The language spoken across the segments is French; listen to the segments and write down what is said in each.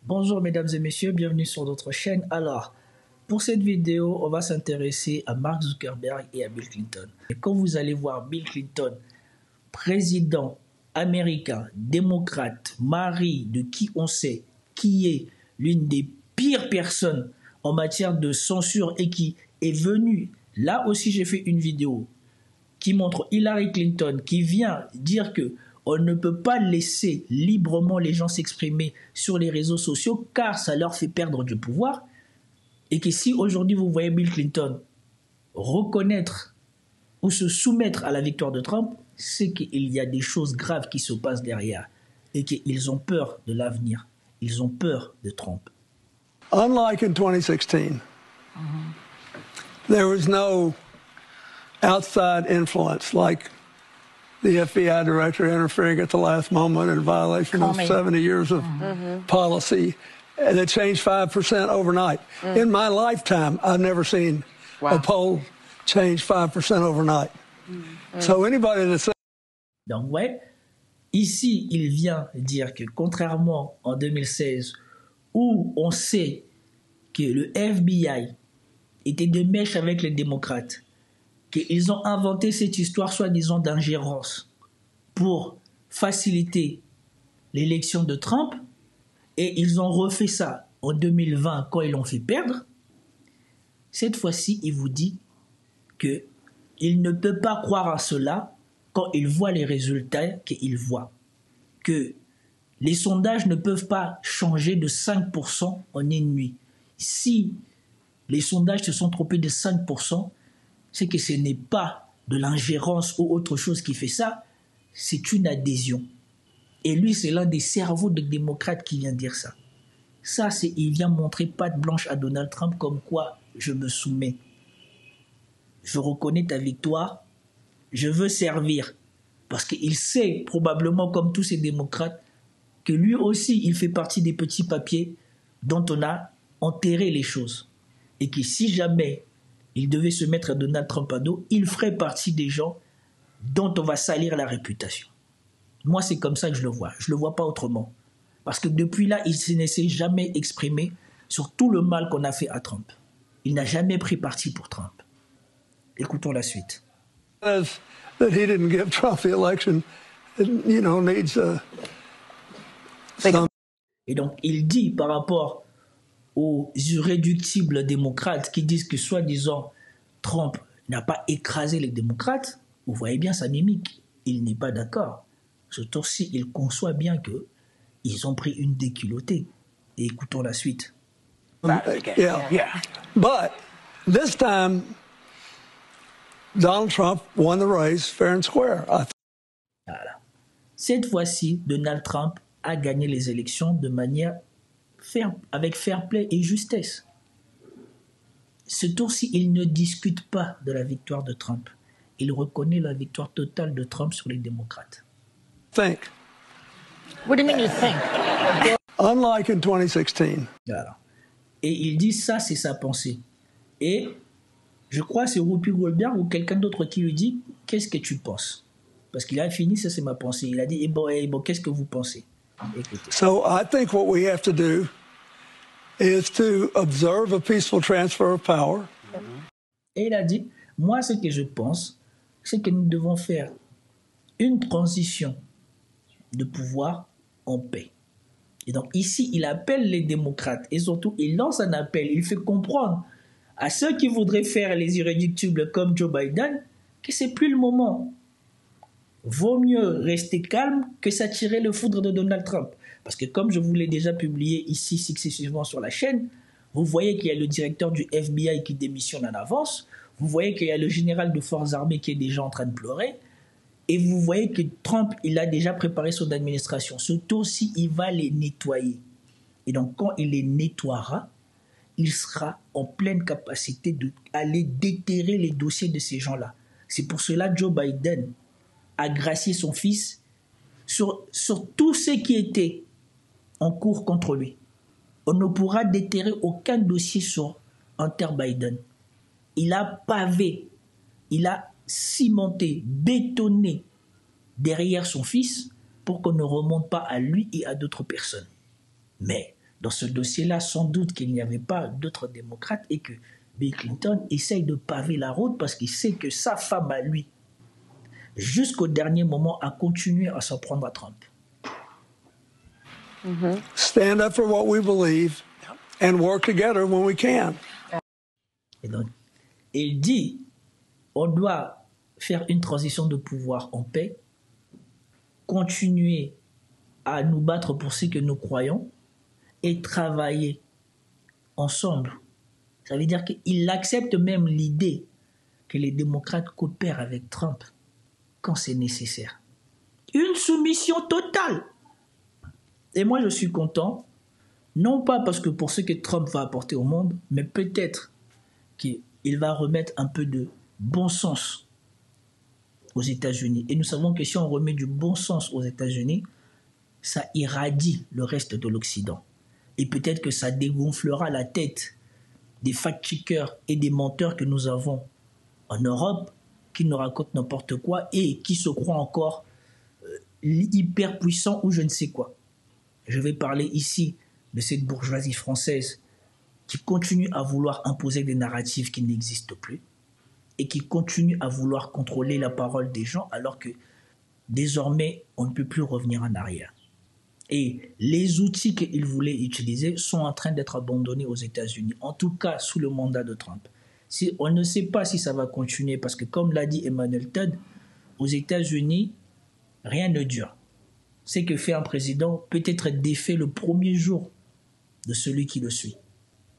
Bonjour mesdames et messieurs, bienvenue sur notre chaîne. Alors, pour cette vidéo, on va s'intéresser à Mark Zuckerberg et à Bill Clinton. Et quand vous allez voir Bill Clinton, président américain, démocrate, mari de qui on sait, qui est l'une des pires personnes en matière de censure et qui est venu, là aussi j'ai fait une vidéo qui montre Hillary Clinton qui vient dire que on ne peut pas laisser librement les gens s'exprimer sur les réseaux sociaux car ça leur fait perdre du pouvoir. Et que si aujourd'hui vous voyez Bill Clinton reconnaître ou se soumettre à la victoire de Trump, c'est qu'il y a des choses graves qui se passent derrière et qu'ils ont peur de l'avenir. Ils ont peur de Trump. Unlike in 2016, there was no outside influence like the FBI director interfering at the last moment in violation of 70 years of policy that changed 5% overnight. In my lifetime, I've never seen a poll change 5% overnight. So anybody that says... Donc ouais, ici il vient dire que contrairement en 2016 où on sait que le FBI était de mèche avec les démocrates, qu'ils ont inventé cette histoire soi-disant d'ingérence pour faciliter l'élection de Trump, et ils ont refait ça en 2020 quand ils l'ont fait perdre. Cette fois-ci, il vous dit qu'il ne peut pas croire à cela quand il voit les résultats qu'il voit. Que les sondages ne peuvent pas changer de 5% en une nuit. Si les sondages se sont trompés de 5%, c'est que ce n'est pas de l'ingérence ou autre chose qui fait ça, c'est une adhésion. Et lui, c'est l'un des cerveaux de démocrates qui vient dire ça. Ça, il vient montrer patte blanche à Donald Trump comme quoi je me soumets. Je reconnais ta victoire, je veux servir. Parce qu'il sait, probablement comme tous ces démocrates, que lui aussi, il fait partie des petits papiers dont on a enterré les choses. Et que si jamais il devait se mettre à Donald Trump à dos, il ferait partie des gens dont on va salir la réputation. Moi, c'est comme ça que je le vois. Je ne le vois pas autrement. Parce que depuis là, il ne s'est jamais exprimé sur tout le mal qu'on a fait à Trump. Il n'a jamais pris parti pour Trump. Écoutons la suite. That he didn't give Trump the election, you know, needs some... Et donc, il dit par rapport aux irréductibles démocrates qui disent que soi-disant Trump n'a pas écrasé les démocrates, vous voyez bien sa mimique. Il n'est pas d'accord. Ce tour-ci, il conçoit bien qu'ils ont pris une déculottée. Et écoutons la suite. Yeah. But this time, Donald Trump won the race fair and square. Voilà. Cette fois-ci, Donald Trump a gagné les élections de manière avec fair play et justesse. Ce tour-ci, il ne discute pas de la victoire de Trump. Il reconnaît la victoire totale de Trump sur les démocrates. Think. What do you mean you think? Unlike in 2016. Voilà. Et il dit ça, c'est sa pensée. Et je crois que c'est Whoopi Goldberg ou quelqu'un d'autre qui lui dit « Qu'est-ce que tu penses ?» Parce qu'il a fini, ça c'est ma pensée. Il a dit « bon, qu'est-ce que vous pensez ?» Écoutez. So I think what we have to do is to observe a peaceful transfer of power. Et il a dit « Moi, ce que je pense, c'est que nous devons faire une transition de pouvoir en paix. » Et donc ici, il appelle les démocrates et surtout, il lance un appel. Il fait comprendre à ceux qui voudraient faire les irréductibles comme Joe Biden que c'est plus le moment. Vaut mieux rester calme que s'attirer le foudre de Donald Trump. Parce que comme je vous l'ai déjà publié ici successivement sur la chaîne, vous voyez qu'il y a le directeur du FBI qui démissionne en avance, vous voyez qu'il y a le général de forces armées qui est déjà en train de pleurer, et vous voyez que Trump, il a déjà préparé son administration. Ce tour-ci, il va les nettoyer. Et donc quand il les nettoiera, il sera en pleine capacité d'aller déterrer les dossiers de ces gens-là. C'est pour cela que Joe Biden a gracié son fils sur tout ce qui était en cours contre lui. On ne pourra déterrer aucun dossier sur Hunter Biden. Il a pavé, il a cimenté, bétonné derrière son fils pour qu'on ne remonte pas à lui et à d'autres personnes. Mais dans ce dossier-là, sans doute qu'il n'y avait pas d'autres démocrates et que Bill Clinton essaye de paver la route parce qu'il sait que sa femme à lui, jusqu'au dernier moment, a continué à s'en prendre à Trump. Stand up for what we believe and work together when we can. Et donc, il dit, on doit faire une transition de pouvoir en paix, continuer à nous battre pour ce que nous croyons et travailler ensemble. Ça veut dire qu'il accepte même l'idée que les démocrates coopèrent avec Trump quand c'est nécessaire. Une soumission totale. Et moi, je suis content, non pas parce que pour ce que Trump va apporter au monde, mais peut-être qu'il va remettre un peu de bon sens aux États-Unis. Et nous savons que si on remet du bon sens aux États-Unis, ça irradie le reste de l'Occident. Et peut-être que ça dégonflera la tête des fact-checkers et des menteurs que nous avons en Europe, qui nous racontent n'importe quoi et qui se croient encore hyper puissants ou je ne sais quoi. Je vais parler ici de cette bourgeoisie française qui continue à vouloir imposer des narratifs qui n'existent plus et qui continue à vouloir contrôler la parole des gens alors que désormais, on ne peut plus revenir en arrière. Et les outils qu'ils voulaient utiliser sont en train d'être abandonnés aux États-Unis, en tout cas sous le mandat de Trump. On ne sait pas si ça va continuer parce que, comme l'a dit Emmanuel Todd, aux États-Unis, rien ne dure. Ce que fait un président peut être défait le premier jour de celui qui le suit.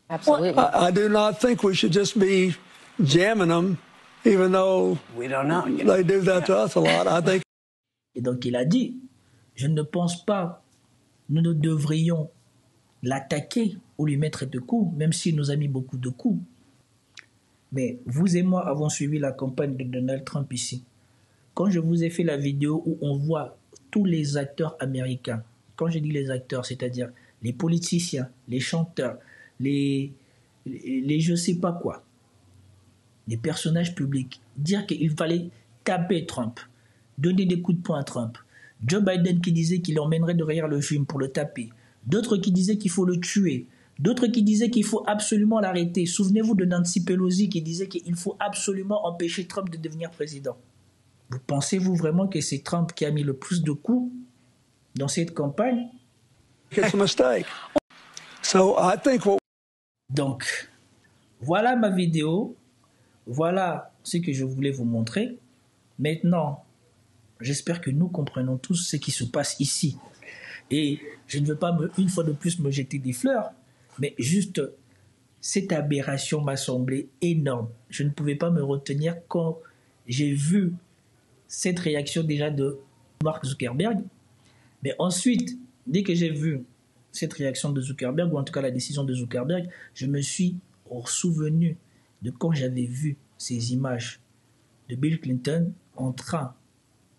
Absolutely. I do not think we should just be jamming them, even though We don't know. they do that to us a lot. I think. Et donc il a dit, je ne pense pas nous ne devrions l'attaquer ou lui mettre de coups, même s'il nous a mis beaucoup de coups. Mais vous et moi avons suivi la campagne de Donald Trump ici. Quand je vous ai fait la vidéo où on voit tous les acteurs américains, quand je dis les acteurs, c'est-à-dire les politiciens, les chanteurs, les je sais pas quoi, les personnages publics, dire qu'il fallait taper Trump, donner des coups de poing à Trump. Joe Biden qui disait qu'il l'emmènerait derrière le film pour le taper. D'autres qui disaient qu'il faut le tuer. D'autres qui disaient qu'il faut absolument l'arrêter. Souvenez-vous de Nancy Pelosi qui disait qu'il faut absolument empêcher Trump de devenir président. Vous pensez-vous vraiment que c'est Trump qui a mis le plus de coups dans cette campagne? It's a mistake. So I think what. Donc, voilà ma vidéo. Voilà ce que je voulais vous montrer. Maintenant, j'espère que nous comprenons tous ce qui se passe ici. Et je ne veux pas, une fois de plus, me jeter des fleurs, mais juste, cette aberration m'a semblé énorme. Je ne pouvais pas me retenir quand j'ai vu cette réaction déjà de Mark Zuckerberg. Mais ensuite, dès que j'ai vu cette réaction de Zuckerberg, ou en tout cas la décision de Zuckerberg, je me suis souvenu de quand j'avais vu ces images de Bill Clinton en train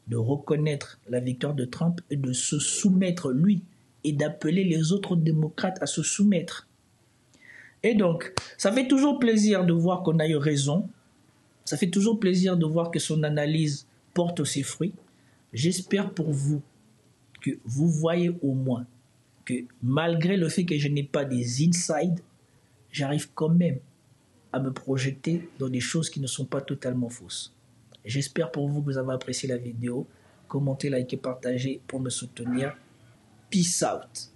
de reconnaître la victoire de Trump et de se soumettre lui et d'appeler les autres démocrates à se soumettre. Et donc, ça fait toujours plaisir de voir qu'on a eu raison. Ça fait toujours plaisir de voir que son analyse porte ses fruits. J'espère pour vous que vous voyez au moins que malgré le fait que je n'ai pas des insides, j'arrive quand même à me projeter dans des choses qui ne sont pas totalement fausses. J'espère pour vous que vous avez apprécié la vidéo. Commentez, likez, partagez pour me soutenir. Peace out.